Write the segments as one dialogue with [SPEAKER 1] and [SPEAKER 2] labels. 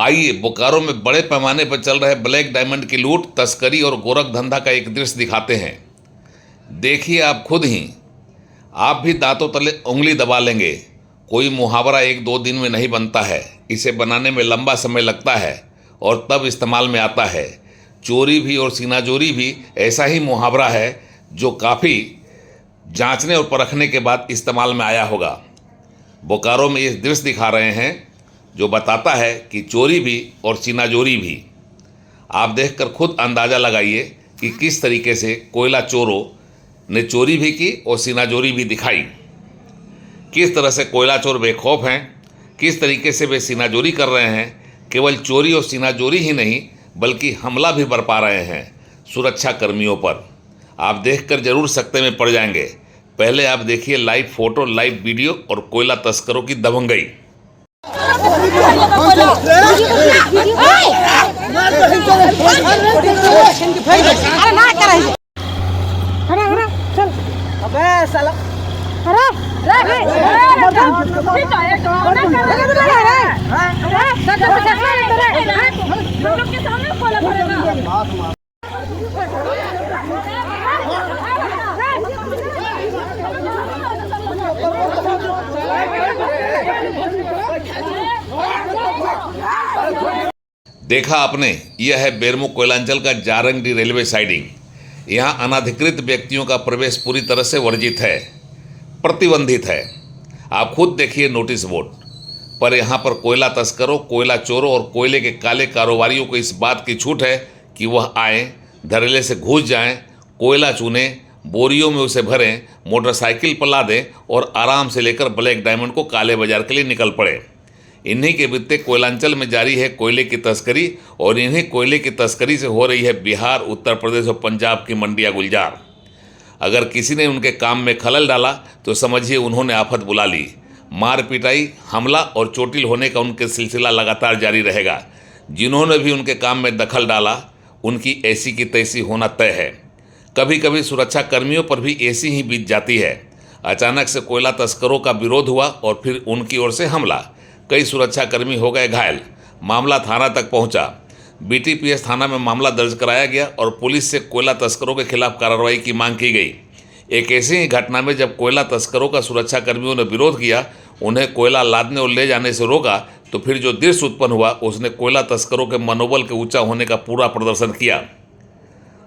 [SPEAKER 1] आइए बोकारो में बड़े पैमाने पर चल रहे ब्लैक डायमंड की लूट, तस्करी और गोरख धंधा का एक दृश्य दिखाते हैं। देखिए आप खुद ही, आप भी दांतों तले उंगली दबा लेंगे। कोई मुहावरा एक दो दिन में नहीं बनता है, इसे बनाने में लंबा समय लगता है और तब इस्तेमाल में आता है। चोरी भी और सीनाजोरी भी ऐसा ही मुहावरा है जो काफ़ी जांचने और परखने के बाद इस्तेमाल में आया होगा। बोकारो में ये दृश्य दिखा रहे हैं जो बताता है कि चोरी भी और सीनाजोरी भी। आप देखकर खुद अंदाज़ा लगाइए कि किस तरीके से कोयला चोरों ने चोरी भी की और सीनाजोरी भी दिखाई। किस तरह से कोयला चोर बेखौफ हैं, किस तरीके से वे सीनाजोरी कर रहे हैं। केवल चोरी और सीनाजोरी ही नहीं बल्कि हमला भी बरपा रहे हैं सुरक्षा कर्मियों पर। आप देखकर जरूर सकते में पड़ जाएंगे। पहले आप देखिए लाइव फोटो, लाइव वीडियो और कोयला तस्करों की दबंगई। देखा आपने, यह है बेरमो कोयलांचल का जारंगडी रेलवे साइडिंग। यहाँ अनाधिकृत व्यक्तियों का प्रवेश पूरी तरह से वर्जित है, प्रतिबंधित है। आप खुद देखिए नोटिस बोर्ड पर। यहाँ पर कोयला तस्करों, कोयला चोरों और कोयले के काले कारोबारियों को इस बात की छूट है कि वह आएँ, धड़ल्ले से घुस जाएं, कोयला चुनें, बोरियों में उसे भरें, मोटरसाइकिल पर लादें और आराम से लेकर ब्लैक डायमंड को काले बाजार के लिए निकल पड़े। इन्हीं के बीते कोयलांचल में जारी है कोयले की तस्करी और इन्हीं कोयले की तस्करी से हो रही है बिहार, उत्तर प्रदेश और पंजाब की मंडियाँ गुलजार। अगर किसी ने उनके काम में खलल डाला तो समझिए उन्होंने आफत बुला ली। मार पिटाई, हमला और चोटिल होने का उनके सिलसिला लगातार जारी रहेगा। जिन्होंने भी उनके काम में दखल डाला उनकी ऐसी की तैसी होना तय है। कभी कभी सुरक्षा कर्मियों पर भी ऐसी ही बीत जाती है। अचानक से कोयला तस्करों का विरोध हुआ और फिर उनकी ओर से हमला। कई सुरक्षाकर्मी हो गए घायल। मामला थाना तक पहुंचा। बीटीपीएस थाना में मामला दर्ज कराया गया और पुलिस से कोयला तस्करों के खिलाफ कार्रवाई की मांग की गई। एक ऐसी ही घटना में जब कोयला तस्करों का सुरक्षाकर्मियों ने विरोध किया, उन्हें कोयला लादने और ले जाने से रोका, तो फिर जो दृश्य उत्पन्न हुआ उसने कोयला तस्करों के मनोबल के ऊंचा होने का पूरा प्रदर्शन किया।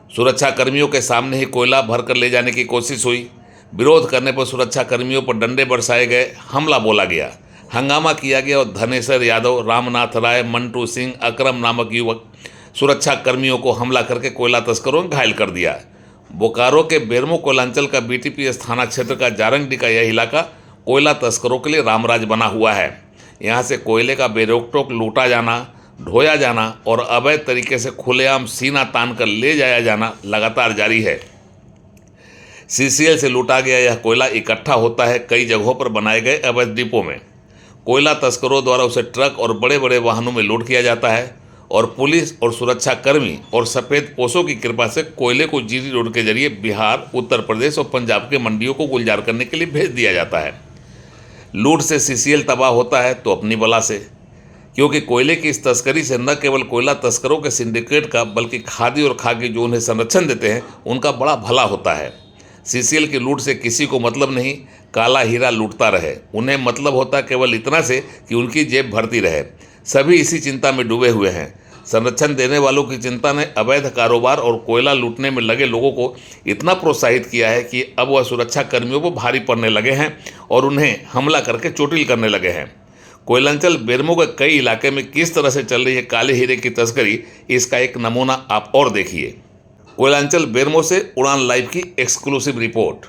[SPEAKER 1] सुरक्षाकर्मियों के सामने ही कोयला भरकर ले जाने की कोशिश हुई। विरोध करने पर सुरक्षाकर्मियों पर डंडे बरसाए गए, हमला बोला गया, हंगामा किया गया और धनेश्वर यादव, रामनाथ राय, मंटू सिंह, अकरम नामक युवक सुरक्षा कर्मियों को हमला करके कोयला तस्करों ने घायल कर दिया। बोकारो के बेरमो कोयलांचल का बीटीपीएस थाना क्षेत्र का जारंगडी का यह इलाका कोयला तस्करों के लिए रामराज बना हुआ है। यहाँ से कोयले का बेरोक-टोक लूटा जाना, ढोया जाना और अवैध तरीके से खुलेआम सीना तान कर ले जाया जाना लगातार जारी है। सीसीएल से लूटा गया यह कोयला इकट्ठा होता है कई जगहों पर बनाए गए अवैध डिपो में। कोयला तस्करों द्वारा उसे ट्रक और बड़े बड़े वाहनों में लोड किया जाता है और पुलिस और सुरक्षा कर्मी और सफ़ेद पोशों की कृपा से कोयले को जीटी रोड के जरिए बिहार, उत्तर प्रदेश और पंजाब के मंडियों को गुलजार करने के लिए भेज दिया जाता है। लूट से सीसीएल तबाह होता है तो अपनी बला से, क्योंकि कोयले की इस तस्करी से न केवल कोयला तस्करों के सिंडिकेट का बल्कि खादी और खाकी जो उन्हें संरक्षण देते हैं उनका बड़ा भला होता है। सीसीएल की लूट से किसी को मतलब नहीं, काला हीरा लूटता रहे। उन्हें मतलब होता केवल इतना से कि उनकी जेब भरती रहे। सभी इसी चिंता में डूबे हुए हैं। संरक्षण देने वालों की चिंता ने अवैध कारोबार और कोयला लूटने में लगे लोगों को इतना प्रोत्साहित किया है कि अब वह सुरक्षा कर्मियों को भारी पड़ने लगे हैं और उन्हें हमला करके चोटिल करने लगे हैं। कोयलांचल बेरमो के कई इलाके में किस तरह से चल रही है काले हीरे की तस्करी, इसका एक नमूना आप और देखिए। कोयलांचल बेरमो से उड़ान लाइव की एक्सक्लूसिव रिपोर्ट।